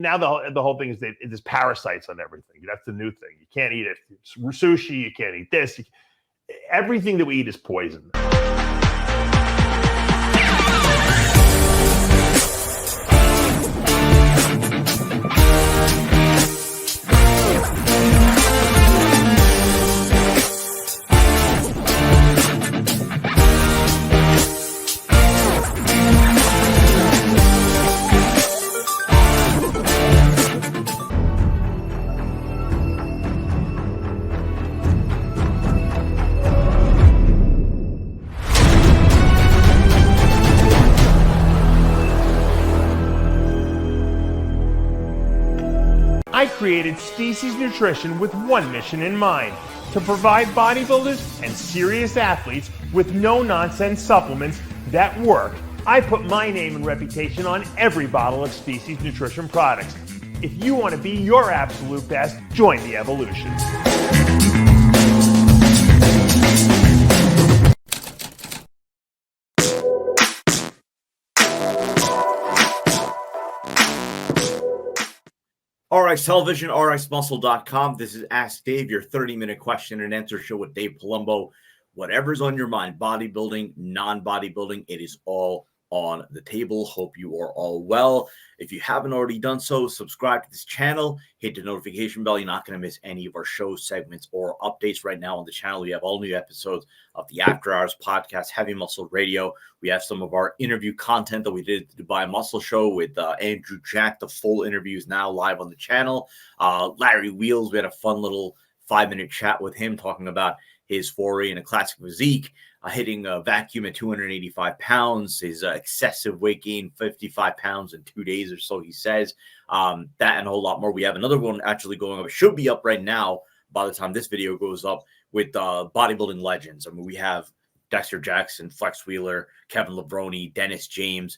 Now the whole thing is that there's parasites on everything. That's the new thing. You can't eat it. It's sushi. You can't eat this. Everything that we eat is poison. I created Species Nutrition with one mission in mind: to provide bodybuilders and serious athletes with no-nonsense supplements that work. I put my name and reputation on every bottle of Species Nutrition products. If you want to be your absolute best, join the evolution. RX Television, RXMuscle.com. This is Ask Dave, your 30-minute question and answer show with Dave Palumbo. Whatever's on your mind, bodybuilding, non-bodybuilding, it is all on the table. Hope you are all well. If you haven't already done so, subscribe to this channel, hit the notification bell. You're not going to miss any of our show segments or updates. Right now on the channel, we have all new episodes of the After Hours podcast, Heavy Muscle Radio. We have some of our interview content that we did at the Dubai Muscle Show with Andrew Jack. The full interview is now live on the channel. Larry Wheels, we had a fun little 5-minute chat with him talking about his foray in a classic physique, hitting a vacuum at 285 pounds, his excessive weight gain, 55 pounds in 2 days or so, he says. That and a whole lot more. We have another one actually going up. It should be up right now by the time this video goes up with bodybuilding legends. I mean, we have Dexter Jackson, Flex Wheeler, Kevin Levrone, Dennis James,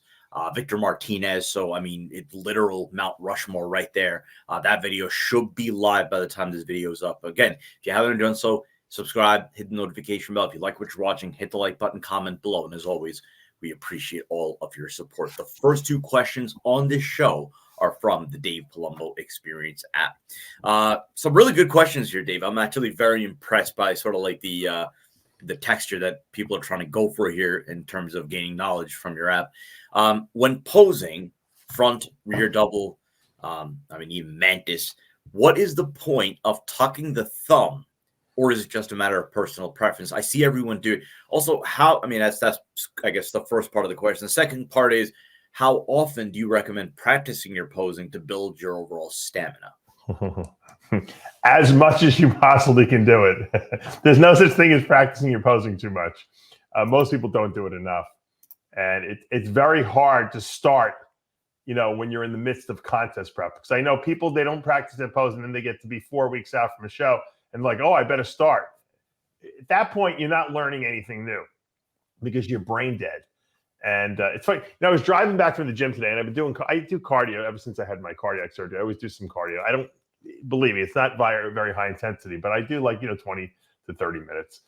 Victor Martinez. So, I mean, it's literal Mount Rushmore right there. That video should be live by the time this video is up. Again, if you haven't done so, subscribe, hit the notification bell. If you like what you're watching, hit the like button, comment below. And as always, we appreciate all of your support. The first two questions on this show are from the Dave Palumbo Experience app. Some really good questions here, Dave. I'm actually very impressed by sort of like the texture that people are trying to go for here in terms of gaining knowledge from your app. When posing, front, rear double, even mantis, what is the point of tucking the thumb? Or is it just a matter of personal preference? I see everyone do it. Also, that's I guess the first part of the question. The second part is, how often do you recommend practicing your posing to build your overall stamina? As much as you possibly can do it. There's no such thing as practicing your posing too much. Most people don't do it enough. And it's very hard to start, when you're in the midst of contest prep. Because I know people, they don't practice their pose and then they get to be 4 weeks out from a show and like, oh, I better start. At that point, you're not learning anything new because you're brain dead. And it's funny. I was driving back from the gym today, and I do cardio ever since I had my cardiac surgery. I always do some cardio. I don't, believe me, it's not very high intensity, but I do 20 to 30 minutes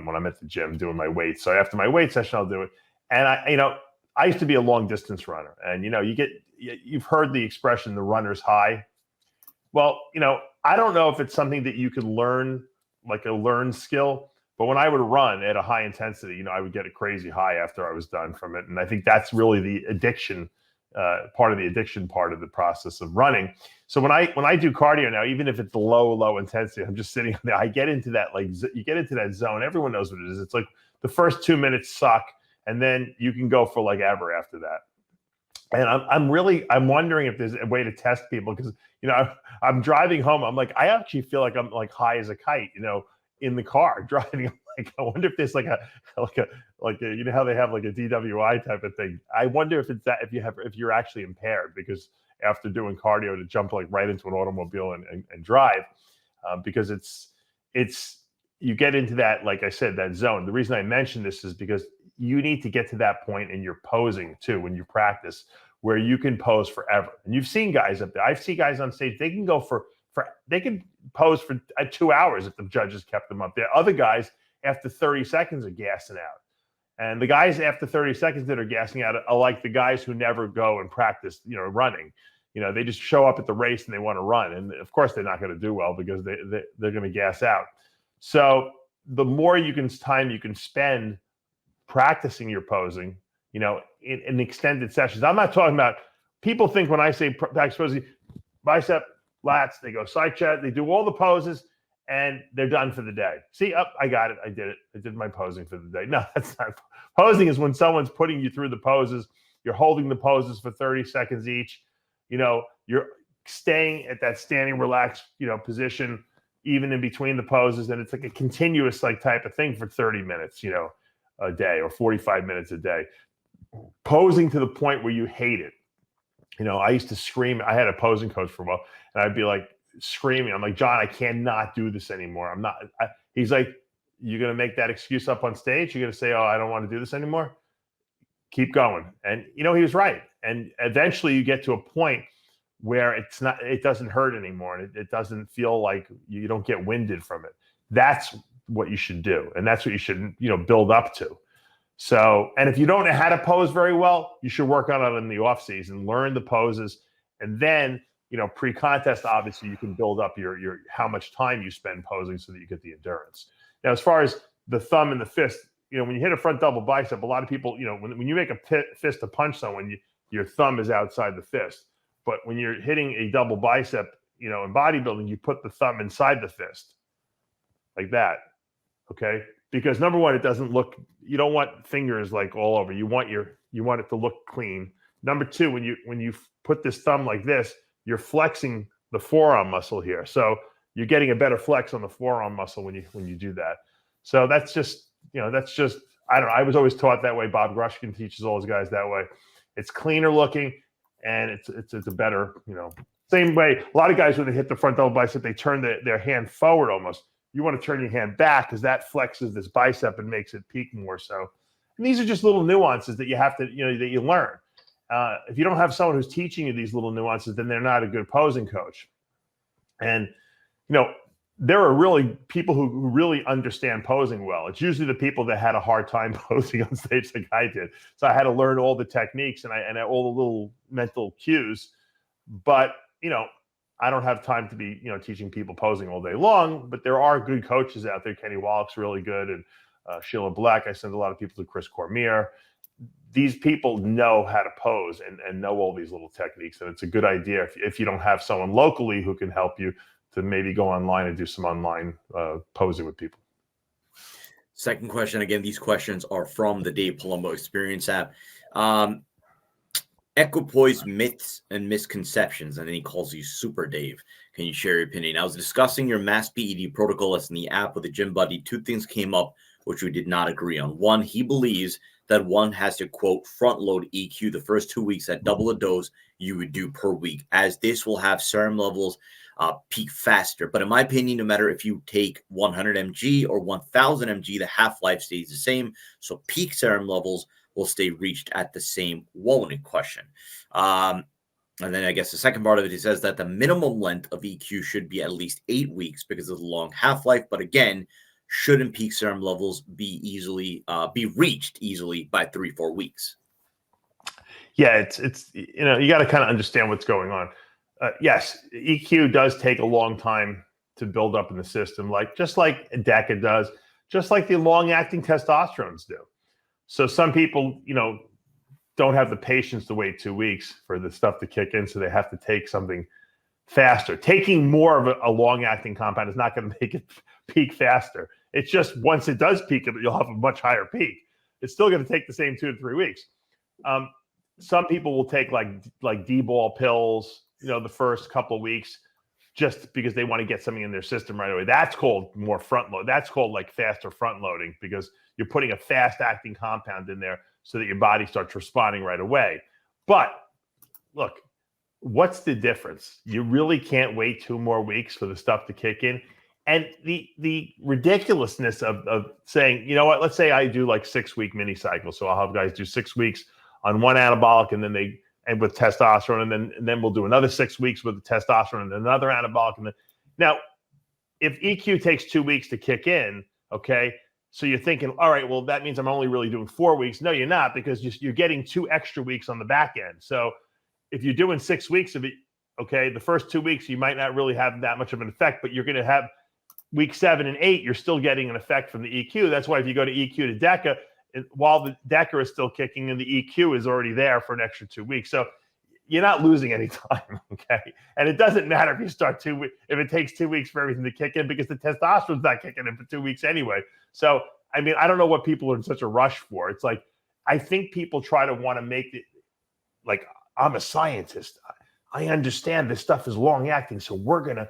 when I'm at the gym doing my weights. So after my weight session, I'll do it. And I used to be a long distance runner, and you've heard the expression, the runner's high. Well, I don't know if it's something that you could learn, like a learned skill. But when I would run at a high intensity, I would get a crazy high after I was done from it. And I think that's really the addiction, part of the process of running. So when I do cardio now, even if it's low intensity, I'm just sitting there, I get into that, you get into that zone. Everyone knows what it is. It's like the first 2 minutes suck, and then you can go for ever after that. And I'm wondering if there's a way to test people, because, I'm driving home. I'm like, I actually feel like I'm high as a kite, in the car driving. I wonder if there's how they have a DWI type of thing. I wonder if it's that, if you're actually impaired, because after doing cardio to jump right into an automobile and drive, because you get into that, like I said, that zone. The reason I mention this is because you need to get to that point in your posing too, when you practice, where you can pose forever. And you've seen guys up there. I've seen guys on stage, they can go they can pose for 2 hours if the judges kept them up there. Other guys, after 30 seconds, are gassing out. And the guys after 30 seconds that are gassing out are like the guys who never go and practice, running. They just show up at the race and they want to run. And of course, they're not going to do well because they're going to gas out. So the more time you can spend practicing your posing, in extended sessions. I'm not talking about, people think when I say practice posing, bicep, lats, they go side chest, they do all the poses and they're done for the day. See, I got it. I did it. I did my posing for the day. No, that's not. Posing is when someone's putting you through the poses. You're holding the poses for 30 seconds each. You're staying at that standing relaxed, position, even in between the poses. And it's like a continuous type of thing for 30 minutes, a day, or 45 minutes a day. Posing to the point where you hate it. I used to scream. I had a posing coach for a while, and I'd be like screaming. I'm like, John, I cannot do this anymore. I'm not. He's like, you're going to make that excuse up on stage? You're going to say, oh, I don't want to do this anymore? Keep going. And, he was right. And eventually you get to a point where it doesn't hurt anymore. And it doesn't feel like you don't get winded from it. That's what you should do. And that's what you should, build up to. So, and if you don't know how to pose very well, you should work on it in the off season, learn the poses. And then, pre-contest, obviously you can build up your how much time you spend posing so that you get the endurance. Now, as far as the thumb and the fist, when you hit a front double bicep, a lot of people, when you make a fist to punch someone, your thumb is outside the fist. But when you're hitting a double bicep, in bodybuilding, you put the thumb inside the fist like that. Okay. Because number one, it doesn't look, you don't want fingers all over. You want it to look clean. Number two, when you put this thumb like this, you're flexing the forearm muscle here. So you're getting a better flex on the forearm muscle when you do that. So that's just, I don't know. I was always taught that way. Bob Grushkin teaches all his guys that way. It's cleaner looking and it's a better, same way. A lot of guys, when they hit the front double bicep, they turn their hand forward almost. You want to turn your hand back because that flexes this bicep and makes it peak more so. And these are just little nuances that you have to, that you learn. If you don't have someone who's teaching you these little nuances, then they're not a good posing coach. And, there are really people who really understand posing well. It's usually the people that had a hard time posing on stage like I did. So I had to learn all the techniques and all the little mental cues. But, I don't have time to be, teaching people posing all day long, but there are good coaches out there. Kenny Wallach's really good. And Sheila Black, I send a lot of people to Chris Cormier. These people know how to pose and know all these little techniques. And it's a good idea if you don't have someone locally who can help you to maybe go online and do some online posing with people. Second question. Again, these questions are from the Dave Palumbo Experience app. Equipoise myths and misconceptions. And then he calls you Super Dave. Can you share your opinion? I was discussing your mass PED protocol in the app with a gym buddy. Two things came up which we did not agree on. One, he believes that one has to, quote, front load EQ the first 2 weeks at double the dose you would do per week, as this will have serum levels peak faster. But in my opinion, no matter if you take 100 mg or 1000 mg, the half-life stays the same. So peak serum levels will stay reached at the same won't question. And then I guess the second part of it, he says that the minimum length of EQ should be at least 8 weeks because of the long half-life. But again, shouldn't peak serum levels be reached easily by 3-4 weeks? Yeah, it's you got to kind of understand what's going on. Yes, EQ does take a long time to build up in the system, just like DECA does, just like the long-acting testosterones do. So some people, don't have the patience to wait 2 weeks for the stuff to kick in, so they have to take something faster. Taking more of a long-acting compound is not going to make it peak faster. It's just once it does peak, you'll have a much higher peak. It's still going to take the same 2 to 3 weeks. Some people will take like D-ball pills, the first couple of weeks, just because they want to get something in their system right away. That's called more front load. That's called faster front loading, because you're putting a fast acting compound in there so that your body starts responding right away. But look, what's the difference? You really can't wait 2 more weeks for the stuff to kick in. And the ridiculousness of saying, let's say I do 6-week mini cycles. So I'll have guys do 6 weeks on one anabolic, and then with testosterone, and then we'll do another 6 weeks with the testosterone and another anabolic. Now, if EQ takes 2 weeks to kick in, okay, so you're thinking, all right, well, that means I'm only really doing 4 weeks. No, you're not, because you're getting 2 extra weeks on the back end. So if you're doing 6 weeks of it, okay, the first 2 weeks, you might not really have that much of an effect, but you're going to have week 7 and 8, you're still getting an effect from the EQ. That's why if you go to EQ to DECA, while the DECA is still kicking and the EQ is already there for an extra 2 weeks. So you're not losing any time, okay? And it doesn't matter if you start 2 weeks, if it takes 2 weeks for everything to kick in, because the testosterone's not kicking in for 2 weeks anyway. So, I mean, I don't know what people are in such a rush for. It's like, I think people try to want to make it like, I'm a scientist. I understand this stuff is long acting. So we're going to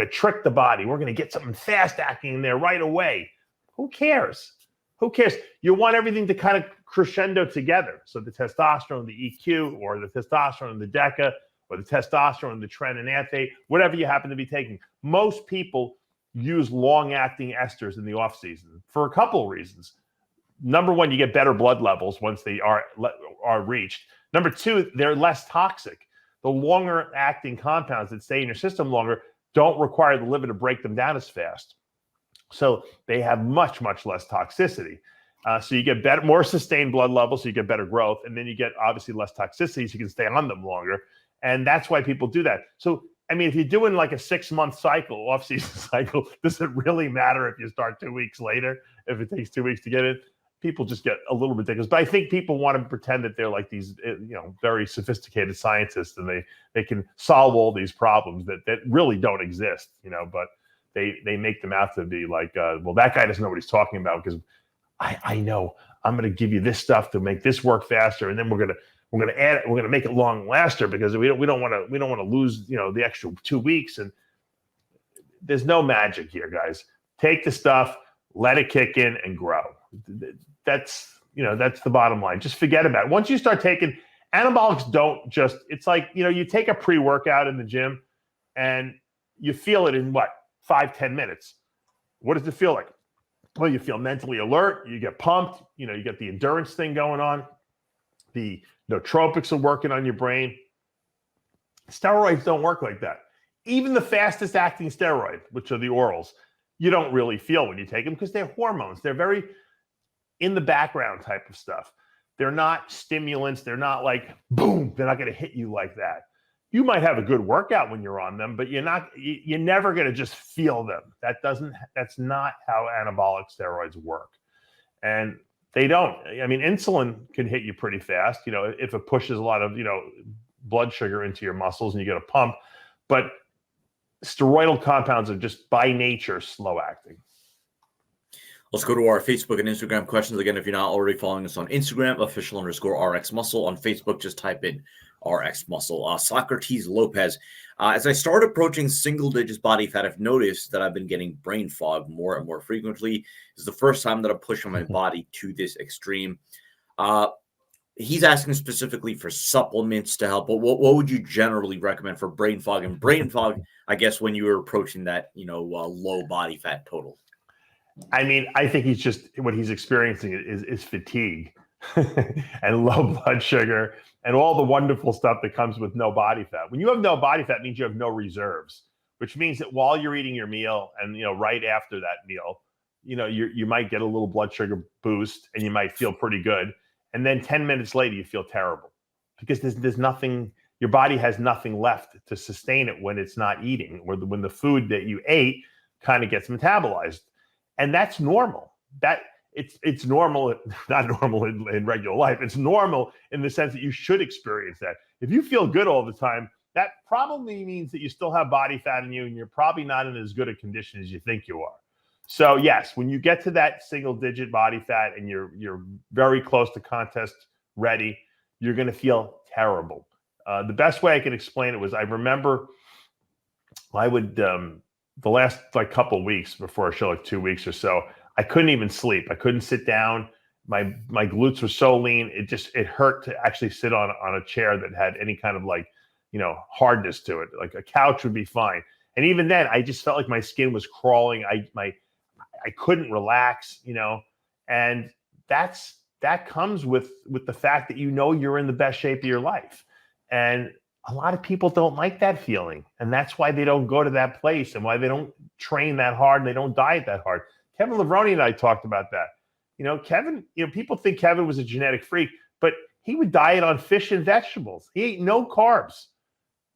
trick the body. We're going to get something fast acting in there right away. Who cares? Who cares? You want everything to kind of crescendo together. So the testosterone, the EQ, or the testosterone, the DECA, or the testosterone, the tren and anthate, whatever you happen to be taking. Most people use long-acting esters in the off season for a couple of reasons. Number one, you get better blood levels once they are reached. Number two, they're less toxic. The longer-acting compounds that stay in your system longer don't require the liver to break them down as fast. So they have much, much less toxicity. So you get better, more sustained blood levels, so you get better growth, and then you get obviously less toxicity, so you can stay on them longer. And that's why people do that. So, I mean, if you're doing like a 6-month cycle, off-season cycle, does it really matter if you start 2 weeks later, if it takes 2 weeks to get it? People just get a little ridiculous. But I think people want to pretend that they're like these, very sophisticated scientists, and they can solve all these problems that really don't exist, but they make them out to be like, well, that guy doesn't know what he's talking about, because I know. I'm going to give you this stuff to make this work faster, and then we're going to add it. We're going to make it long laster, because we don't want to lose the extra 2 weeks. And there's no magic here, guys. Take the stuff, let it kick in, and grow. That's the bottom line. Just forget about it. Once you start taking anabolics, don't just. It's like you take a pre-workout in the gym, and you feel it in 5-10 minutes. What does it feel like? Well, you feel mentally alert. You get pumped. You get the endurance thing going on. The nootropics are working on your brain. Steroids don't work like that. Even the fastest acting steroid, which are the orals, you don't really feel when you take them, because they're hormones. They're very in the background type of stuff. They're not stimulants. They're not like, boom, they're not going to hit you like that. You might have a good workout when you're on them, but you're never going to just feel them. That's not how anabolic steroids work. And they don't. I mean, insulin can hit you pretty fast, if it pushes a lot of, blood sugar into your muscles and you get a pump. But steroidal compounds are just by nature slow acting. Let's go to our Facebook and Instagram questions. Again, if you're not already following us on Instagram, official_RX Muscle. On Facebook, just type in RX Muscle. Socrates Lopez. As I start approaching single digits body fat, I've noticed that I've been getting brain fog more and more frequently. It's the first time that I'm pushing my body to this extreme. He's asking specifically for supplements to help, but what would you generally recommend for brain fog? And brain fog, I guess, when you were approaching that, low body fat total. I mean, I think what he's experiencing is fatigue and low blood sugar and all the wonderful stuff that comes with no body fat. When you have no body fat, it means you have no reserves, which means that while you're eating your meal and, right after that meal, you might get a little blood sugar boost and you might feel pretty good. And then 10 minutes later, you feel terrible, because there's nothing, your body has nothing left to sustain it when it's not eating, or when the food that you ate kind of gets metabolized. And that's normal. It's normal, not normal in regular life. It's normal in the sense that you should experience that. If you feel good all the time, that probably means that you still have body fat in you, and you're probably not in as good a condition as you think you are. So yes, when you get to that single digit body fat and you're very close to contest ready, you're going to feel terrible. The best way I can explain it was, I remember I would, the last couple of weeks before a show, 2 weeks or so, I couldn't even sleep. I couldn't sit down. My glutes were so lean. It hurt to actually sit on a chair that had any kind of hardness to it. Like a couch would be fine. And even then, I just felt like my skin was crawling. I couldn't relax, and that comes with the fact that you're in the best shape of your life. And a lot of people don't like that feeling, and that's why they don't go to that place, and why they don't train that hard and they don't diet that hard. Kevin Levrone and I talked about that. Kevin, people think Kevin was a genetic freak, but he would diet on fish and vegetables. He ate no carbs.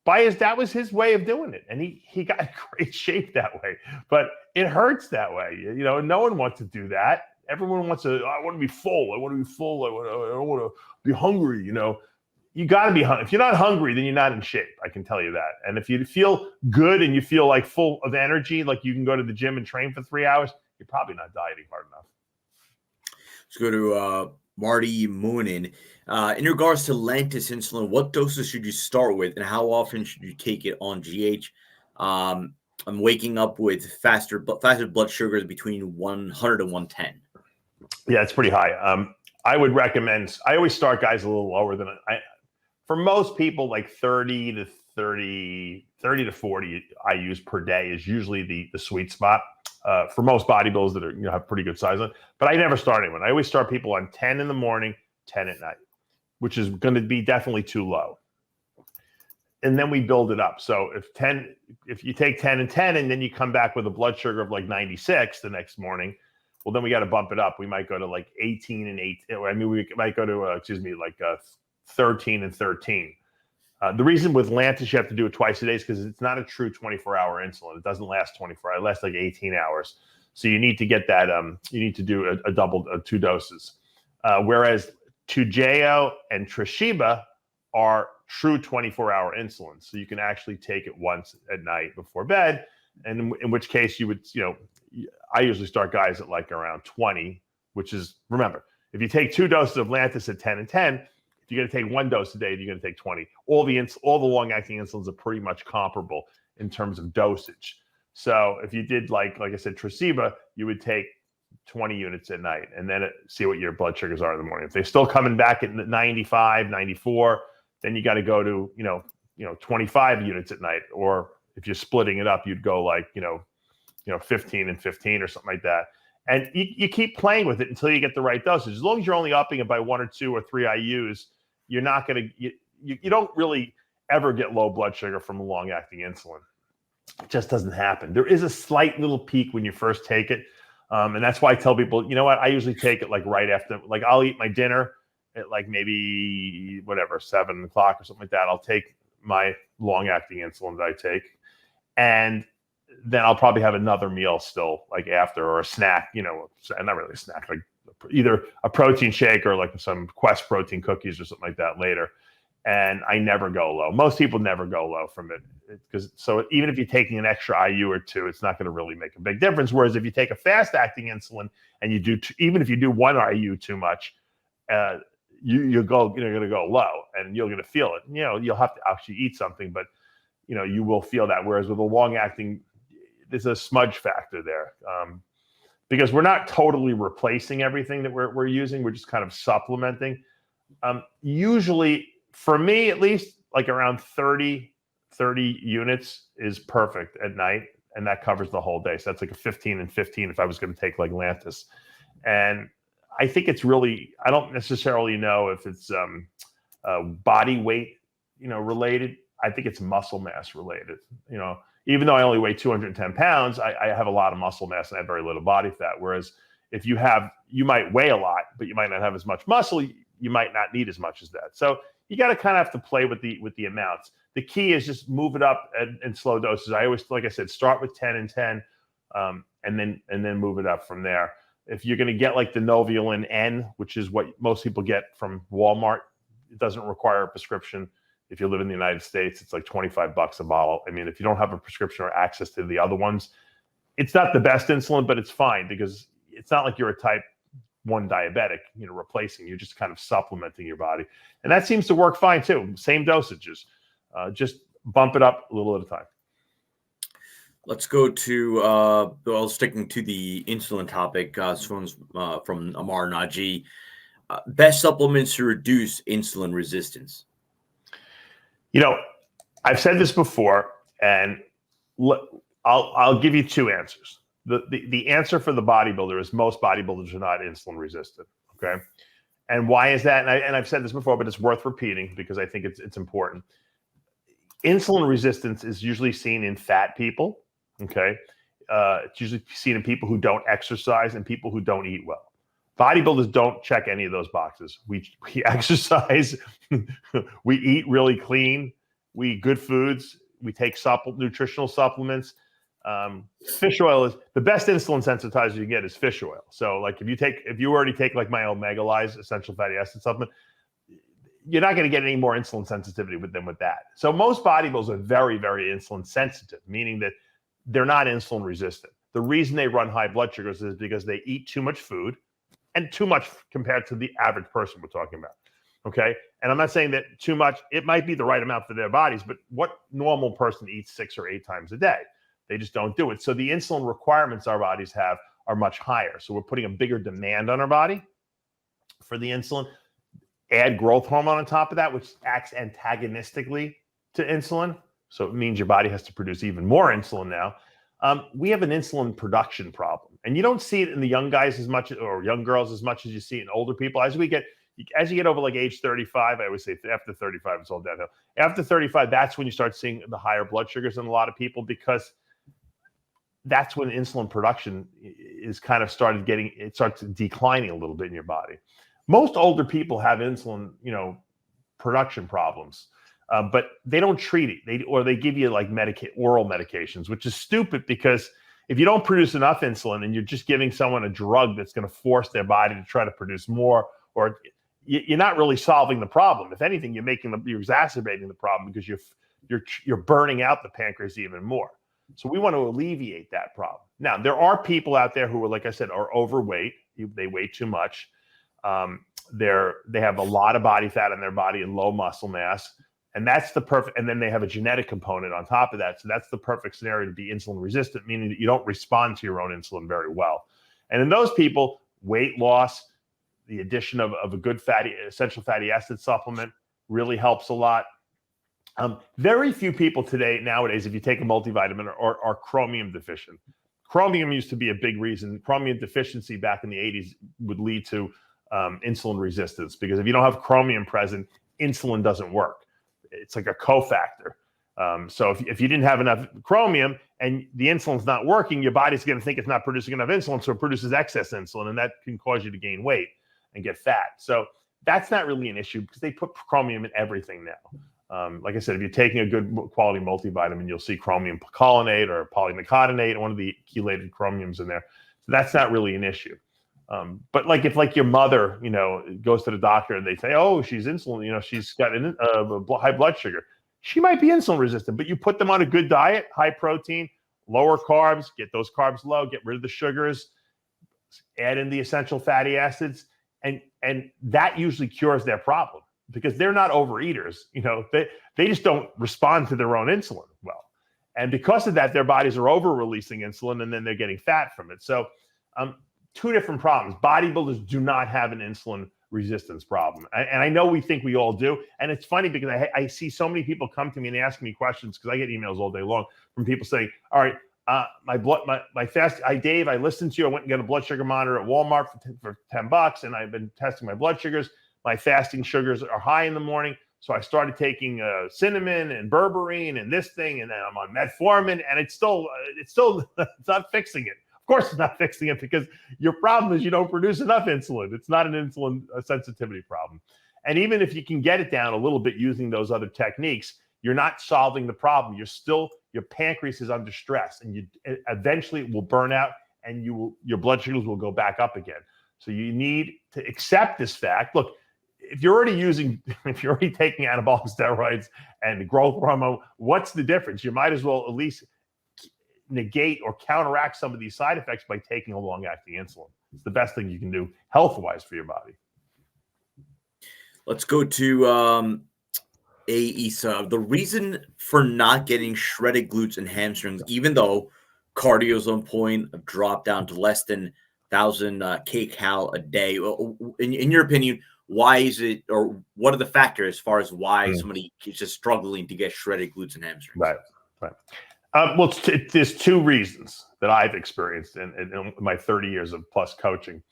That was his way of doing it. And he got in great shape that way. But it hurts that way. No one wants to do that. Everyone wants to, I want to be full. I want to be full. I don't want to be hungry. You got to be hungry. If you're not hungry, then you're not in shape. I can tell you that. And if you feel good and you feel like full of energy, like you can go to the gym and train for 3 hours, you're probably not dieting hard enough. Let's go to Marty Moonin. In regards to Lantis insulin, what doses should you start with, and how often should you take it on GH? I'm waking up with faster blood sugars between 100 and 110. Yeah, it's pretty high. I would recommend. I always start guys a little lower than for most people, like 30 to 40 I use per day is usually the sweet spot. For most bodybuilders that have pretty good size on. But I never start anyone. I always start people on 10 in the morning, 10 at night, which is going to be definitely too low. And then we build it up. So if you take 10 and 10 and then you come back with a blood sugar of like 96 the next morning, well, then we got to bump it up. We might go to like 18 and 8. I mean, we might go to, 13 and 13. The reason with Lantis you have to do it twice a day is because it's not a true 24-hour insulin. It doesn't last 24 hours. It lasts like 18 hours. So you need to get that. You need to do a double 2 doses. Whereas Toujeo and Tresiba are true 24-hour insulin. So you can actually take it once at night before bed. And in which case you would, I usually start guys at like around 20, which is, remember, if you take 2 doses of Lantis at 10 and 10, if you're going to take 1 dose a day, you're going to take 20. All the long-acting insulins are pretty much comparable in terms of dosage. So if you did like I said, Tresiba, you would take 20 units at night and then see what your blood sugars are in the morning. If they're still coming back at 95, 94, then you got to go to 25 units at night. Or if you're splitting it up, you'd go like 15 and 15 or something like that. And you keep playing with it until you get the right dosage. As long as you're only upping it by 1 or 2 or 3 IUs, you're not going to, you don't really ever get low blood sugar from a long-acting insulin. It just doesn't happen. There is a slight little peak when you first take it. And that's why I tell people, I usually take it like right after, like I'll eat my dinner at like maybe 7 o'clock or something like that. I'll take my long-acting insulin that I take. And then I'll probably have another meal still like after, or a snack, not really a snack, like either a protein shake or like some Quest protein cookies or something like that later. And I never go low. Most people never go low from it, because even if you're taking an extra IU or 2, it's not going to really make a big difference. Whereas if you take a fast acting insulin and you do, even if you do 1 IU too much, you're going to go low and you're going to feel it. You'll have to actually eat something, but you will feel that. Whereas with a long acting, there's a smudge factor there, because we're not totally replacing everything that we're using. We're just kind of supplementing. Usually, for me at least, like around 30 units is perfect at night, and that covers the whole day. So that's like a 15 and 15 if I was going to take like Lantis. And I think it's really, I don't necessarily know if it's body weight, related. I think it's muscle mass related. Even though I only weigh 210 pounds, I have a lot of muscle mass and I have very little body fat. Whereas if you might weigh a lot, but you might not have as much muscle, you might not need as much as that. So you got to kind of have to play with the amounts. The key is just move it up in slow doses. I always, like I said, start with 10 and 10, and then move it up from there. If you're going to get like the Novolin N, which is what most people get from Walmart, it doesn't require a prescription. If you live in the United States, it's like $25 a bottle. I mean, if you don't have a prescription or access to the other ones, it's not the best insulin, but it's fine because it's not like you're a type 1 diabetic, replacing. You're just kind of supplementing your body. And that seems to work fine too. Same dosages. Just bump it up a little at a time. Let's go to, sticking to the insulin topic. This one's from Amar Naji. Best supplements to reduce insulin resistance. I've said this before, and I'll give you 2 answers. The answer for the bodybuilder is most bodybuilders are not insulin resistant. Okay, and why is that? And I've said this before, but it's worth repeating because I think it's important. Insulin resistance is usually seen in fat people. Okay, it's usually seen in people who don't exercise and people who don't eat well. Bodybuilders don't check any of those boxes. We exercise, we eat really clean, we eat good foods, we take nutritional supplements. Fish oil is the best insulin sensitizer you can get is fish oil. So like if you already take like my Omega Lyze essential fatty acid supplement, you're not going to get any more insulin sensitivity with that. So most bodybuilders are very, very insulin sensitive, meaning that they're not insulin resistant. The reason they run high blood sugars is because they eat too much food, and too much compared to the average person we're talking about. Okay. And I'm not saying that too much, it might be the right amount for their bodies, but what normal person eats 6 or 8 times a day? They just don't do it. So the insulin requirements our bodies have are much higher. So we're putting a bigger demand on our body for the insulin. Add growth hormone on top of that, which acts antagonistically to insulin. So it means your body has to produce even more insulin now. We have an insulin production problem. And you don't see it in the young guys as much, or young girls as much as you see it in older people. As you get over like age 35, I always say after 35, it's all downhill. After 35, that's when you start seeing the higher blood sugars in a lot of people, because that's when insulin production is kind of starts declining a little bit in your body. Most older people have insulin, production problems, but they don't treat it. They give you like oral medications, which is stupid, because if you don't produce enough insulin and you're just giving someone a drug that's going to force their body to try to produce more, or you're not really solving the problem. If anything, you're exacerbating the problem, because you're burning out the pancreas even more. So we want to alleviate that problem. Now, there are people out there who are, like I said, are overweight. They weigh too much. They have a lot of body fat in their body and low muscle mass. And that's the perfect, and then they have a genetic component on top of that. So that's the perfect scenario to be insulin resistant, meaning that you don't respond to your own insulin very well. And in those people, weight loss, the addition of a good essential fatty acid supplement really helps a lot. Very few people nowadays, if you take a multivitamin, are chromium deficient. Chromium used to be a big reason. Chromium deficiency back in the 80s would lead to insulin resistance, because if you don't have chromium present, insulin doesn't work. It's like a cofactor. So if you didn't have enough chromium and the insulin's not working, your body's going to think it's not producing enough insulin, so it produces excess insulin, and that can cause you to gain weight and get fat. So that's not really an issue, because they put chromium in everything now. Like I said, if you're taking a good quality multivitamin, you'll see chromium picolinate or polynicotinate, one of the chelated chromiums in there. So that's not really an issue. But like if your mother, goes to the doctor and they say, oh, she's insulin, she's got high blood sugar, she might be insulin resistant. But you put them on a good diet, high protein, lower carbs, get those carbs low, get rid of the sugars, add in the essential fatty acids, and that usually cures their problem, because they're not overeaters. They just don't respond to their own insulin well. And because of that, their bodies are over releasing insulin, and then they're getting fat from it. So two different problems. Bodybuilders do not have an insulin resistance problem. And I know we think we all do. And it's funny, because I see so many people come to me and ask me questions, because I get emails all day long from people saying, all right, Dave, I listened to you. I went and got a blood sugar monitor at Walmart for $10, and I've been testing my blood sugars. My fasting sugars are high in the morning. So I started taking cinnamon and berberine and this thing, and then I'm on metformin, and it's not fixing it. Of course, it's not fixing it, because your problem is you don't produce enough insulin. It's not an insulin sensitivity problem. And even if you can get it down a little bit using those other techniques, you're not solving the problem. Your pancreas is under stress, and eventually it will burn out, and your blood sugars will go back up again. So you need to accept this fact. Look, if you're already taking anabolic steroids and growth hormone, what's the difference? You might as well at least negate or counteract some of these side effects by taking a long-acting insulin. It's the best thing you can do health-wise for your body. Let's go to Isa. The reason for not getting shredded glutes and hamstrings, even though cardio's on point, dropped down to less than 1,000 kcal a day. In your opinion, why is it, or what are the factors as far as why somebody is just struggling to get shredded glutes and hamstrings? Right. Well, there's two reasons that I've experienced in my 30 years of plus coaching.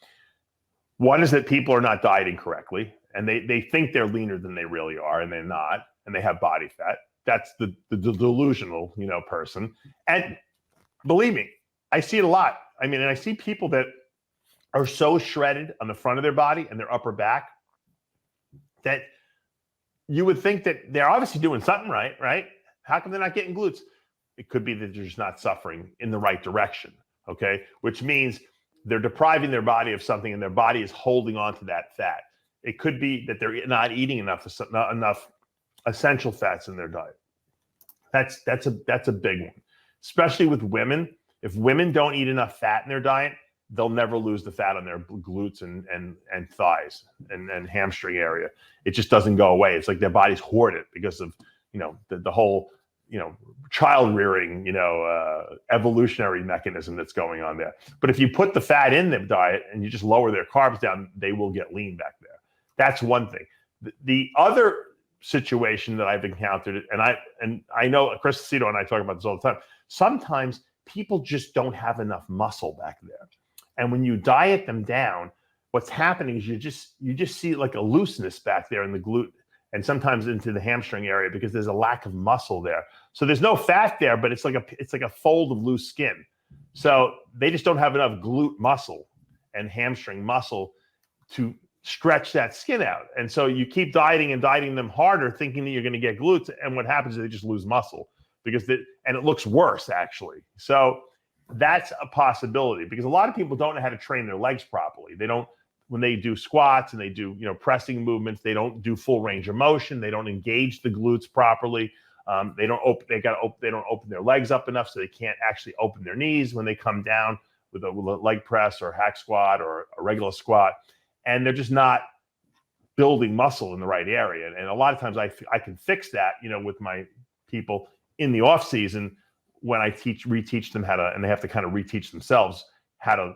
One is that people are not dieting correctly, and they think they're leaner than they really are, and they're not, and they have body fat. That's the delusional, person. And believe me, I see it a lot. I mean, and I see people that are so shredded on the front of their body and their upper back that you would think that they're obviously doing something right? How come they're not getting glutes? It could be that they're just not suffering in the right direction, okay? Which means they're depriving their body of something and their body is holding on to that fat. It could be that they're not eating enough essential fats in their diet. That's a big one, especially with women. If women don't eat enough fat in their diet, they'll never lose the fat on their glutes and thighs and hamstring area. It just doesn't go away. It's like their bodies hoard it because of the whole child rearing evolutionary mechanism that's going on there. But if you put the fat in their diet and you just lower their carbs down, they will get lean back there. That's one thing. The other situation that I've encountered, and I know Chris Cito and I talk about this all the time. Sometimes people just don't have enough muscle back there. And when you diet them down, what's happening is you just see like a looseness back there in the glute and sometimes into the hamstring area because there's a lack of muscle there. So there's no fat there, but it's like a fold of loose skin. So they just don't have enough glute muscle and hamstring muscle to stretch that skin out. And so you keep dieting them harder, thinking that you're going to get glutes. And what happens is they just lose muscle and it looks worse actually. So that's a possibility because a lot of people don't know how to train their legs properly. They don't, when they do squats and they do, pressing movements, they don't do full range of motion. They don't engage the glutes properly. They don't open their legs up enough so they can't actually open their knees when they come down with a leg press or hack squat or a regular squat. And they're just not building muscle in the right area. And a lot of times I can fix that, with my people in the off season when I reteach them how to, and they have to kind of reteach themselves how to,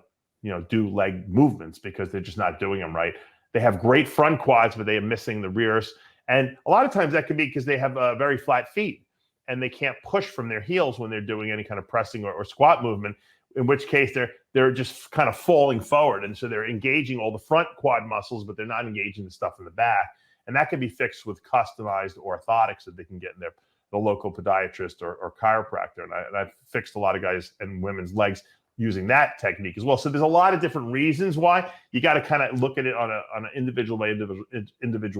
do leg movements because they're just not doing them right. They have great front quads, but they are missing the rears. And a lot of times that could be because they have very flat feet and they can't push from their heels when they're doing any kind of pressing or squat movement, in which case they're just kind of falling forward. And so they're engaging all the front quad muscles, but they're not engaging the stuff in the back. And that can be fixed with customized orthotics that they can get in the local podiatrist or chiropractor. And I've fixed a lot of guys and women's legs using that technique as well. So there's a lot of different reasons why you got to kind of look at it on an individual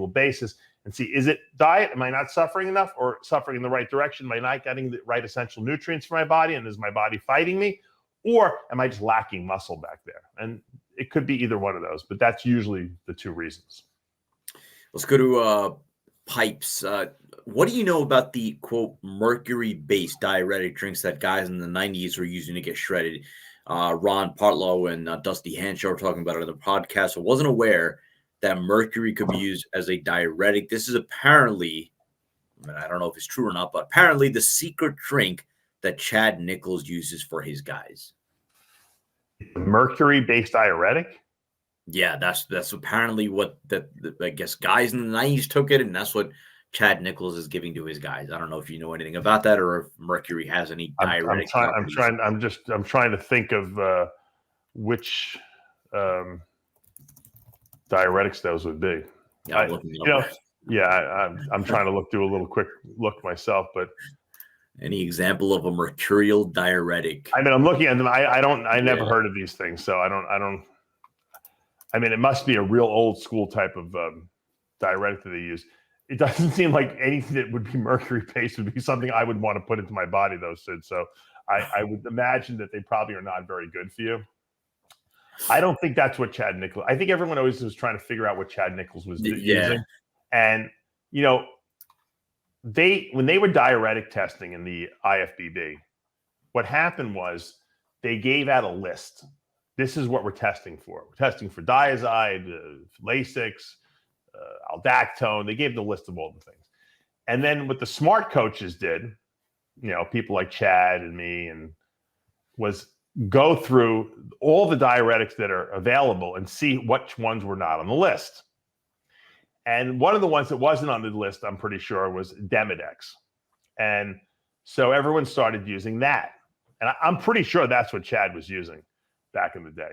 basis and see, is it diet? Am I not suffering enough or suffering in the right direction? Am I not getting the right essential nutrients for my body? And is my body fighting me? Or am I just lacking muscle back there? And it could be either one of those, but that's usually the two reasons. Let's go to pipes. What do you know about the, quote, mercury-based diuretic drinks that guys in the 90s were using to get shredded? Ron Partlow and Dusty Hanshaw were talking about it on the podcast. I wasn't aware that mercury could be used as a diuretic. This is apparently, I don't know if it's true or not, but apparently the secret drink that Chad Nichols uses for his guys. Mercury-based diuretic? Yeah, that's apparently what I guess guys in the 90s took it, and that's what Chad Nichols is giving to his guys. I don't know if you know anything about that or if mercury has any diuretic. I'm trying to think of which diuretics those would be. Yeah, I'm trying to do a little quick look myself, but any example of a mercurial diuretic? I mean, I'm looking at them. I never heard of these things, so I don't. I mean, it must be a real old school type of diuretic that they use. It doesn't seem like anything that would be mercury-based would be something I would want to put into my body, though, Sid. So I would imagine that they probably are not very good for you. I don't think that's what Chad Nichols. I think everyone always was trying to figure out what Chad Nichols was using. And, when they were diuretic testing in the IFBB, what happened was they gave out a list. This is what we're testing for. We're testing for diazide, Lasix, aldactone. They gave the list of all the things. And then what the smart coaches did, people like Chad and me, and was go through all the diuretics that are available and see which ones were not on the list. And one of the ones that wasn't on the list, I'm pretty sure, was Demodex. And so everyone started using that. And I'm pretty sure that's what Chad was using back in the day.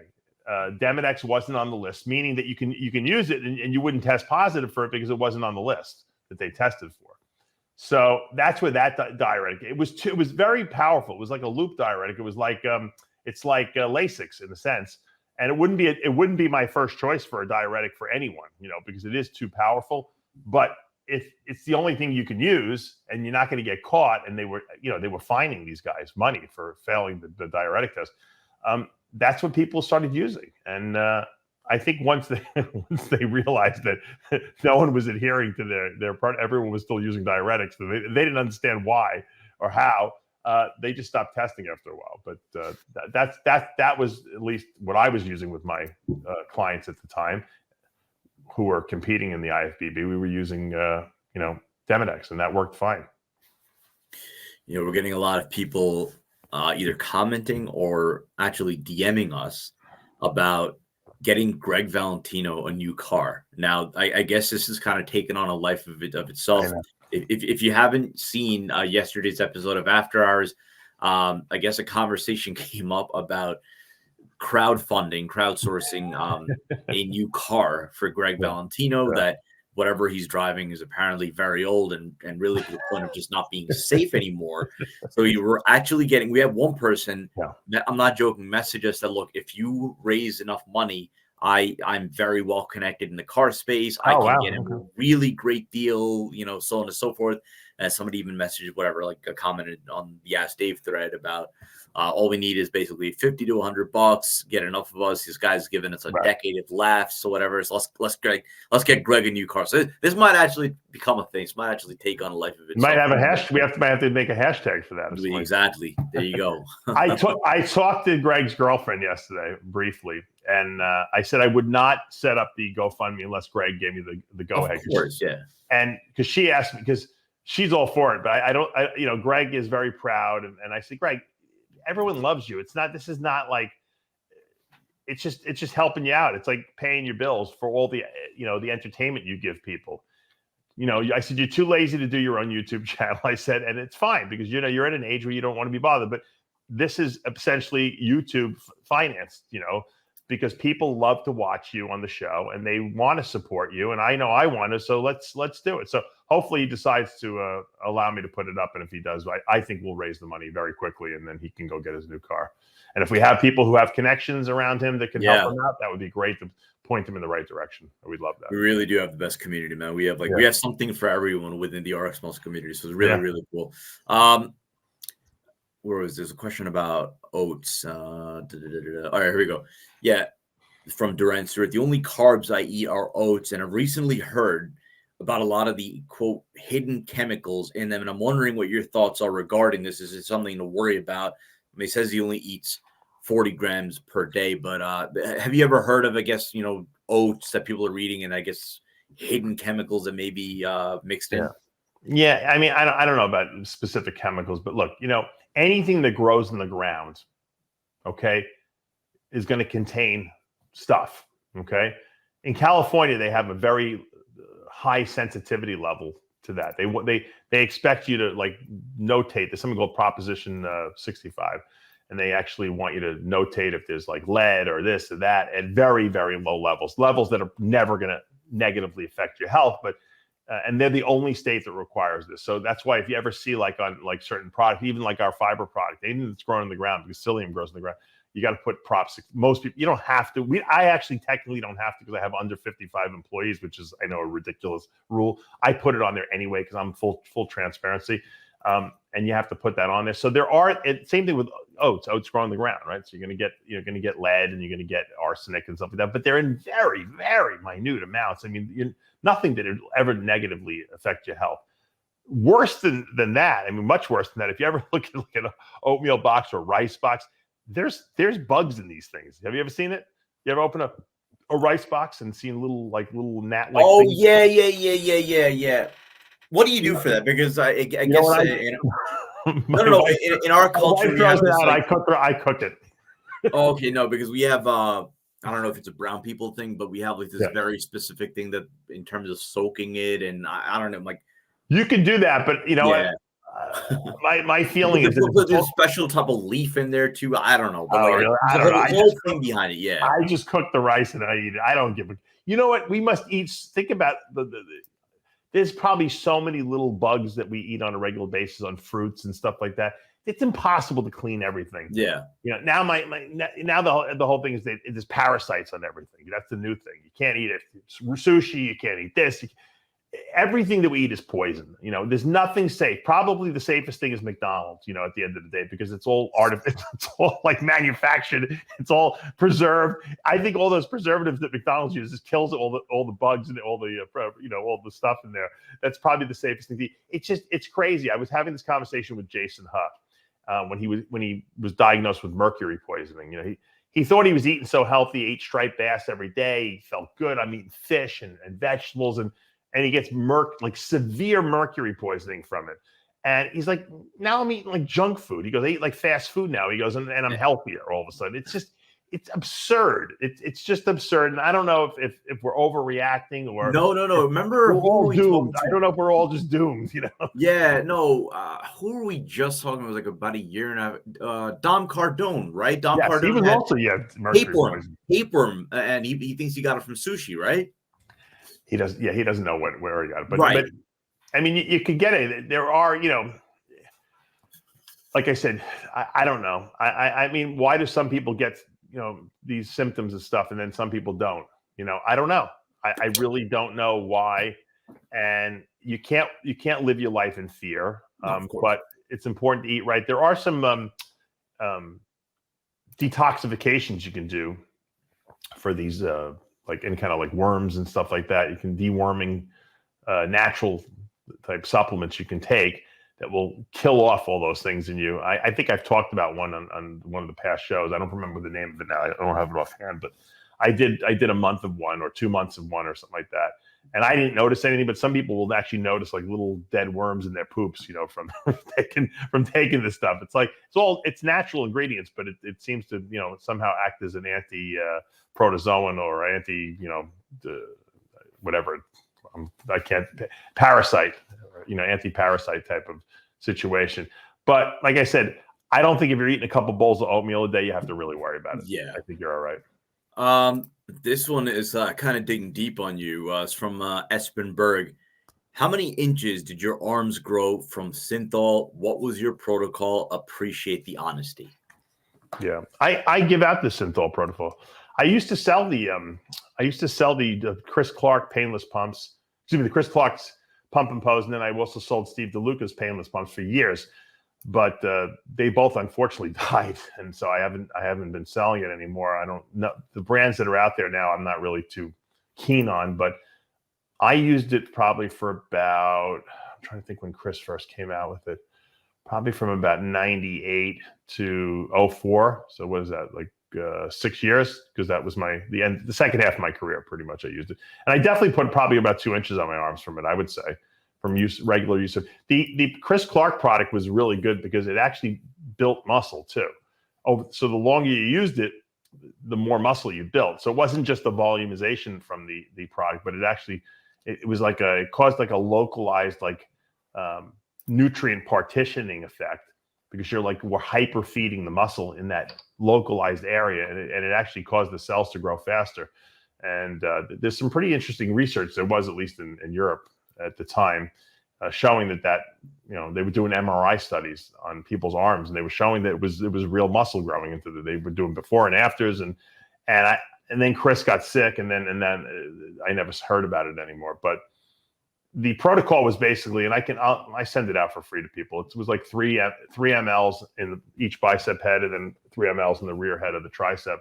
Demodex wasn't on the list, meaning that you can use it and you wouldn't test positive for it because it wasn't on the list that they tested for. So that's where that diuretic, it was very powerful. It was like a loop diuretic. It was like, it's like Lasix in a sense. And it wouldn't be my first choice for a diuretic for anyone, because it is too powerful. But if it's the only thing you can use and you're not going to get caught, and they were fining these guys money for failing the diuretic test. That's what people started using. And I think once they realized that no one was adhering to their part, everyone was still using diuretics. They didn't understand why or how. They just stopped testing after a while. But that was at least what I was using with my clients at the time, who were competing in the IFBB. We were using Demodex, and that worked fine. We're getting a lot of people either commenting or actually DMing us about getting Gregg Valentino a new car. Now, I guess this is kind of taken on a life of itself. If you haven't seen yesterday's episode of After Hours, I guess a conversation came up about crowdsourcing a new car for Gregg Valentino, that whatever he's driving is apparently very old and really to the point of just not being safe anymore. So you were actually we have one person that, I'm not joking, message us that, look, if you raise enough money, I'm very well connected in the car space. I can get him a really great deal, so on and so forth. And somebody even messaged commented on the Ask Dave thread about all we need is basically $50 to $100. Get enough of us. These guys giving us a decade of laughs, so whatever. So let's get Gregg a new car. So this might actually become a thing. This might actually take on a life of its own. Might have a hashtag. We might have to make a hashtag for that. Exactly. There you go. I talked to Gregg's girlfriend yesterday briefly, and I said I would not set up the GoFundMe unless Gregg gave me the go ahead. Of course, yeah. And because she asked me, because she's all for it, but I don't. Gregg is very proud, and I said, Gregg, everyone loves you. This is not like, it's just helping you out. It's like paying your bills for all the the entertainment you give people. I said, you're too lazy to do your own YouTube channel. I said, and it's fine because you're at an age where you don't want to be bothered. But this is essentially YouTube financed, because people love to watch you on the show and they want to support you. And I know I want to, so let's do it. So hopefully he decides to allow me to put it up. And if he does, I think we'll raise the money very quickly, and then he can go get his new car. And if we have people who have connections around him that can help him out, that would be great to point him in the right direction. We'd love that. We really do have the best community, man. We have we have something for everyone within the RX Muscle community. So it's really, really cool. Where was there's a question about oats? All right, here we go. Yeah, from Durant Stewart. The only carbs I eat are oats, and I've recently heard about a lot of the quote hidden chemicals in them, and I'm wondering what your thoughts are regarding this. Is it something to worry about? I mean, he says he only eats 40 grams per day, but have you ever heard of, I guess, oats that people are eating, and I guess hidden chemicals that may be mixed in? Yeah, I mean, I don't know about specific chemicals, but look, anything that grows in the ground, okay, is going to contain stuff, okay? In California, they have a very high sensitivity level to that. They expect you to notate. There's something called Proposition 65, and they actually want you to notate if there's lead or this or that at very, very low levels that are never going to negatively affect your health, but and they're the only state that requires this. So that's why if you ever see on certain products, even our fiber product, anything that's grown in the ground, because psyllium grows in the ground, you got to put props. Most people, you don't have to. I actually technically don't have to because I have under 55 employees, which is, I know, a ridiculous rule. I put it on there anyway because I'm full transparency. And you have to put that on there. So there are, same thing with oats. Oats grow on the ground, right? So you're going to get lead and you're going to get arsenic and stuff like that. But they're in very, very minute amounts. I mean, nothing that would ever negatively affect your health. Worse than that, I mean, much worse than that. If you ever look at an oatmeal box or rice box, there's bugs in these things. Have you ever seen it? You ever open a rice box and seen little gnat like? Oh, things? Yeah. What do you do for that? Because I guess no. In our culture, we have this, I cook it. Okay, no, because we have I don't know if it's a brown people thing, but we have this very specific thing that in terms of soaking it, and I don't know, you can do that, but what? My feeling is there's a special type of leaf in there too. I don't know. But really? I don't know. There's a whole thing behind it. Yeah. I just cook the rice and I eat it. I don't give a. You know what? We must eat. Think about there's probably so many little bugs that we eat on a regular basis on fruits and stuff like that. It's impossible to clean everything. Yeah. Now now the whole thing is that there's parasites on everything. That's the new thing. You can't eat it. It's sushi. You can't eat this. Everything that we eat is poison. There's nothing safe. Probably the safest thing is McDonald's, at the end of the day, because it's all artificial. It's all like manufactured. It's all preserved. I think all those preservatives that McDonald's uses kills all the bugs and all the all the stuff in there. That's probably the safest thing to eat. It's crazy. I was having this conversation with Jason Huck when he was diagnosed with mercury poisoning. He thought he was eating so healthy, ate striped bass every day. He felt good. I'm eating fish and vegetables and he gets severe mercury poisoning from it. And he's like, now I'm eating like junk food. He goes, I eat like fast food now. He goes, and I'm healthier all of a sudden. It's absurd. It's just absurd. And I don't know if we're overreacting or no. Remember, we're all doomed. I don't know if we're all just doomed, Yeah, no. Who were we just talking about? Like about a year and a half. Dom Cardone, right? Dom Cardone. He was also mercury poisoning. Tapeworm, and he thinks he got it from sushi, right? He doesn't. Yeah, he doesn't know where he got it. But, right. But I mean, you could get it. There are, like I said, I don't know. I mean, why do some people get these symptoms and stuff, and then some people don't? I don't know. I really don't know why. And you can't live your life in fear. But it's important to eat right. There are some detoxifications you can do for these. Like any kind of like worms and stuff like that. You can deworming natural type supplements you can take that will kill off all those things in you. I think I've talked about one on one of the past shows. I don't remember the name of it now. I don't have it offhand, but I did a month of one or 2 months of one or something like that. And I didn't notice anything, but some people will actually notice like little dead worms in their poops, from taking this stuff. It's like, it's natural ingredients, but it seems to, somehow act as an protozoan or whatever. Parasite, anti-parasite type of situation. But like I said, I don't think if you're eating a couple bowls of oatmeal a day, you have to really worry about it. Yeah. I think you're all right. This one is kind of digging deep on you. It's from Espenberg. How many inches did your arms grow from synthol? What was your protocol? Appreciate the honesty. Yeah, I give out the synthol protocol. I used to sell the Chris Clark painless pumps. Excuse me, the Chris Clark's pump and pose, and then I also sold Steve DeLuca's painless pumps for years. But they both unfortunately died, and so I haven't been selling it anymore. I don't know the brands that are out there now. I'm not really too keen on, but I used it probably for about, I'm trying to think when Chris first came out with it, probably from about 98 to 04. So what is that, like 6 years? Because that was the second half of my career, pretty much I used it. And I definitely put probably about 2 inches on my arms from it, I would say, from regular use. The Chris Clark product was really good because it actually built muscle too. So the longer you used it, the more muscle you built. So it wasn't just the volumization from the product, but it was like it caused like a localized nutrient partitioning effect, because we're hyper feeding the muscle in that localized area, and it actually caused the cells to grow faster. And there's some pretty interesting research, there was, at least in Europe at the time, showing that they were doing MRI studies on people's arms, and they were showing that it was real muscle growing into they were doing before and afters, and then Chris got sick, and then I never heard about it anymore. But the protocol was basically, and I send it out for free to people. It was like 3 mLs in each bicep head, and then 3 mLs in the rear head of the tricep.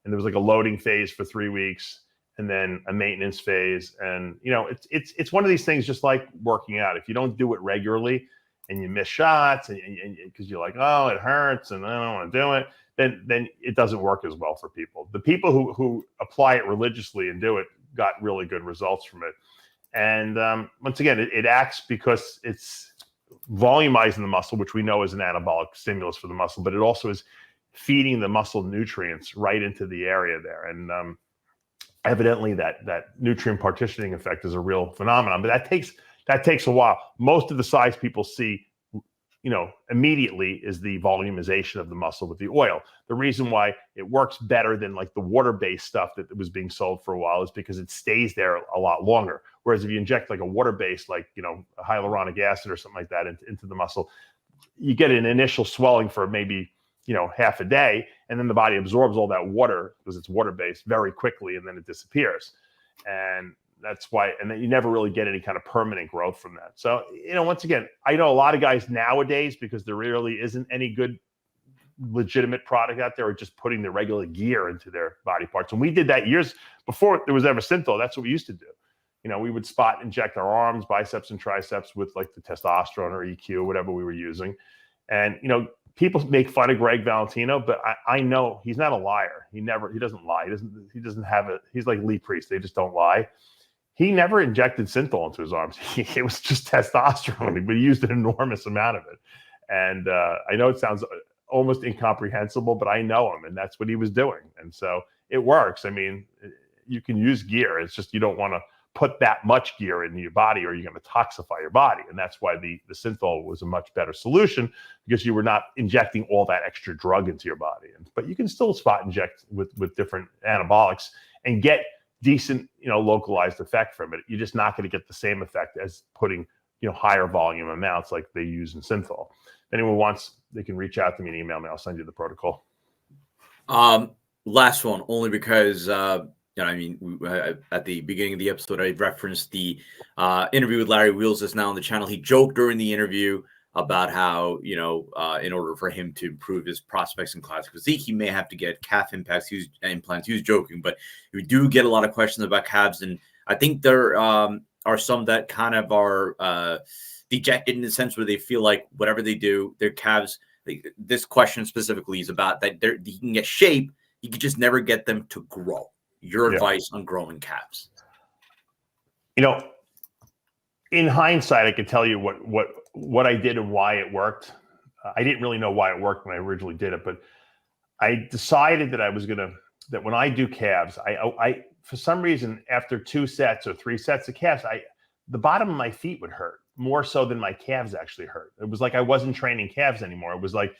And there was like a loading phase for 3 weeks, and then a maintenance phase. And it's one of these things, just like working out. If you don't do it regularly and you miss shots, and because you're like, oh, it hurts, and I don't want to do it, then it doesn't work as well for people. The people who apply it religiously and do it got really good results from it. And once again, it acts because it's volumizing the muscle, which we know is an anabolic stimulus for the muscle, but it also is feeding the muscle nutrients right into the area there. And evidently that nutrient partitioning effect is a real phenomenon, but that takes a while. Most of the size people see immediately is the volumization of the muscle with the oil. The reason why it works better than like the water-based stuff that was being sold for a while is because it stays there a lot longer. Whereas if you inject like a water-based, like, hyaluronic acid or something like that into the muscle, you get an initial swelling for maybe, half a day, and then the body absorbs all that water because it's water-based very quickly, and then it disappears. And that's why, and then you never really get any kind of permanent growth from that. So, once again, I know a lot of guys nowadays, because there really isn't any good legitimate product out there, are just putting the regular gear into their body parts. And we did that years before there was ever synthol. That's what we used to do. We would spot inject our arms, biceps, and triceps with like the testosterone or EQ, whatever we were using. And, people make fun of Gregg Valentino, but I know he's not a liar. He doesn't lie. He doesn't have it. He's like Lee Priest. They just don't lie. He never injected synthol into his arms. It was just testosterone, but he used an enormous amount of it. And I know it sounds almost incomprehensible, but I know him, and that's what he was doing. And so it works. I mean, you can use gear. It's just you don't want to put that much gear in your body, or you're going to toxify your body. And that's why the synthol was a much better solution, because you were not injecting all that extra drug into your body. But you can still spot inject with different anabolics and get decent, localized effect from it. You're just not going to get the same effect as putting, higher volume amounts like they use in synthol. If anyone wants, they can reach out to me and email me. I'll send you the protocol. Last one, only because, at the beginning of the episode, I referenced the interview with Larry Wheels that's now on the channel. He joked during the interview about how, in order for him to improve his prospects in classic physique, he may have to get calf implants. He was joking, but we do get a lot of questions about calves. And I think there are some that kind of are dejected in the sense where they feel like whatever they do, their calves, this question specifically is about that you can get shape, you can just never get them to grow. Your advice on growing calves? In hindsight, I could tell you what I did and why it worked. I didn't really know why it worked when I originally did it, but I decided that when I do calves, I for some reason, after 2 sets or 3 sets of calves, the bottom of my feet would hurt more so than my calves actually hurt. It was like I wasn't training calves anymore. It was like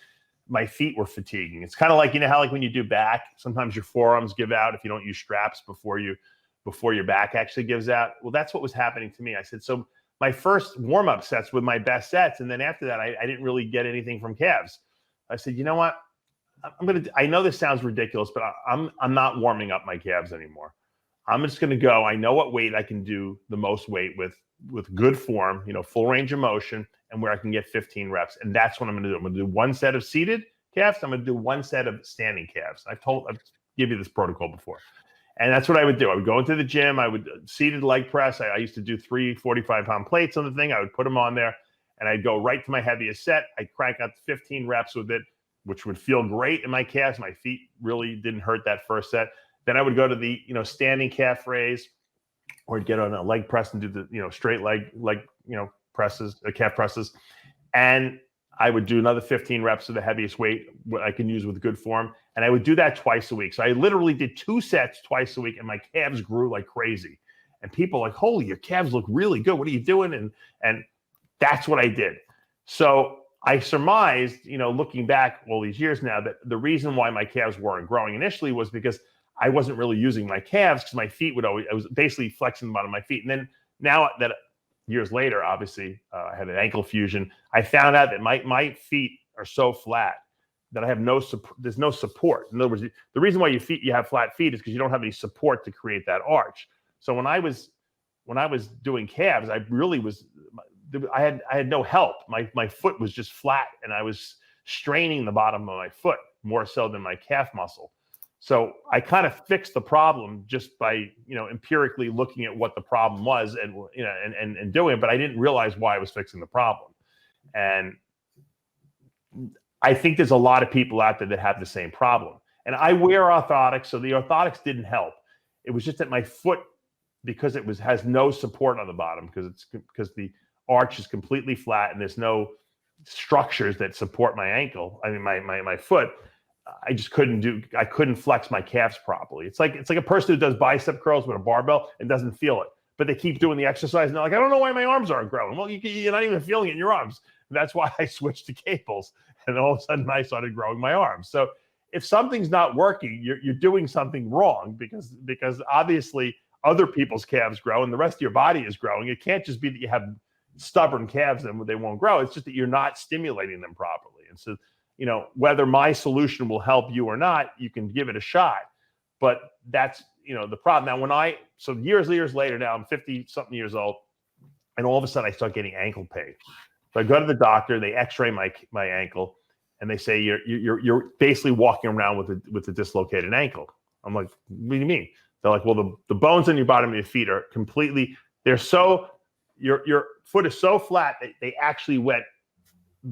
my feet were fatiguing. It's kind of like, how like when you do back, sometimes your forearms give out if you don't use straps before your back actually gives out. Well, that's what was happening to me. I said, so my first warm-up sets were my best sets. And then after that, I didn't really get anything from calves. I said, you know what? I know this sounds ridiculous, but I'm not warming up my calves anymore. I'm just going to go. I know what weight I can do the most weight with good form, full range of motion, and where I can get 15 reps. And that's what I'm going to do. I'm going to do 1 set of seated calves. I'm going to do 1 set of standing calves. I've give you this protocol before. And that's what I would do. I would go into the gym. I would seated leg press. I used to do 3 45-pound plates on the thing. I would put them on there, and I'd go right to my heaviest set. I'd crank out 15 reps with it, which would feel great in my calves. My feet really didn't hurt that first set. Then I would go to the, standing calf raise, or I'd get on a leg press and do the, straight leg, presses, calf presses. And I would do another 15 reps of the heaviest weight what I can use with good form. And I would do that twice a week. So I literally did 2 sets twice a week, and my calves grew like crazy. And people are like, holy, your calves look really good. What are you doing? And that's what I did. So I surmised, looking back all these years now, that the reason why my calves weren't growing initially was because I wasn't really using my calves, because my feet I was basically flexing the bottom of my feet. And then now that years later, obviously, I had an ankle fusion, I found out that my feet are so flat that I have there's no support. In other words, the reason why you have flat feet is because you don't have any support to create that arch. So when I was doing calves, I really I had no help. My foot was just flat, and I was straining the bottom of my foot more so than my calf muscle. So I kind of fixed the problem just by, empirically looking at what the problem was and doing it, but I didn't realize why I was fixing the problem. And I think there's a lot of people out there that have the same problem. And I wear orthotics, so the orthotics didn't help. It was just that my foot, because has no support on the bottom, because the arch is completely flat and there's no structures that support my ankle. I mean, my foot. I just I couldn't flex my calves properly. It's like a person who does bicep curls with a barbell and doesn't feel it, but they keep doing the exercise and they're like, I don't know why my arms aren't growing. Well, you're not even feeling it in your arms. That's why I switched to cables, and all of a sudden I started growing my arms. So if something's not working, you're doing something wrong, because obviously other people's calves grow and the rest of your body is growing. It can't just be that you have stubborn calves and they won't grow. It's just that you're not stimulating them properly. And so, whether my solution will help you or not, you can give it a shot. But that's, the problem. Now, so years later, now I'm 50 something years old, and all of a sudden I start getting ankle pain. So I go to the doctor, they x-ray my ankle, and they say, you're basically walking around with a dislocated ankle. I'm like, what do you mean? They're like, well, the bones on your bottom of your feet are completely, your foot is so flat that they actually went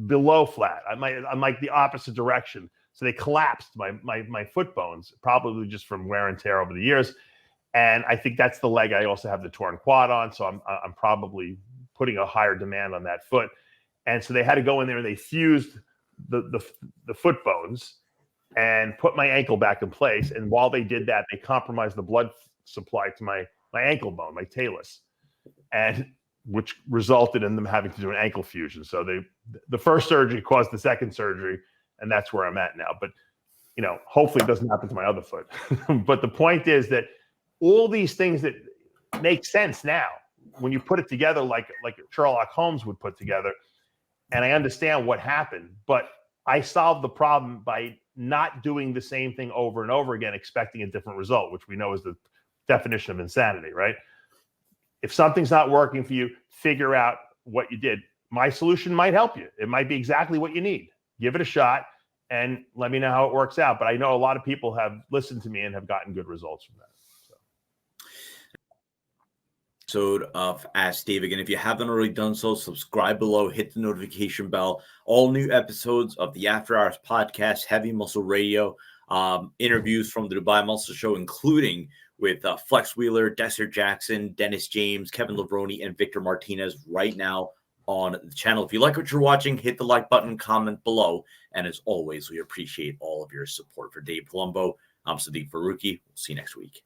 below flat. I'm like the opposite direction. So they collapsed my foot bones, probably just from wear and tear over the years. And I think that's the leg I also have the torn quad on. So I'm probably putting a higher demand on that foot. And so they had to go in there and they fused the foot bones and put my ankle back in place. And while they did that, they compromised the blood supply to my ankle bone, my talus, and which resulted in them having to do an ankle fusion. So the first surgery caused the second surgery, and that's where I'm at now. But hopefully it doesn't happen to my other foot. But the point is that all these things that make sense now, when you put it together like Sherlock Holmes would put together, and I understand what happened, but I solved the problem by not doing the same thing over and over again, expecting a different result, which we know is the definition of insanity, right? If something's not working for you, figure out what you did. My solution might help you. It might be exactly what you need. Give it a shot and let me know how it works out. But I know a lot of people have listened to me and have gotten good results from that. Episode of Ask Dave. Again, if you haven't already done so, subscribe below, hit the notification bell. All new episodes of the After Hours podcast, Heavy Muscle Radio, interviews from the Dubai Muscle Show, including with Flex Wheeler, Desert Jackson, Dennis James, Kevin Levroni, and Victor Martinez right now on the channel. If you like what you're watching, hit the like button, comment below. And as always, we appreciate all of your support. For Dave Palumbo, I'm Sadiq Faruqi. We'll see you next week.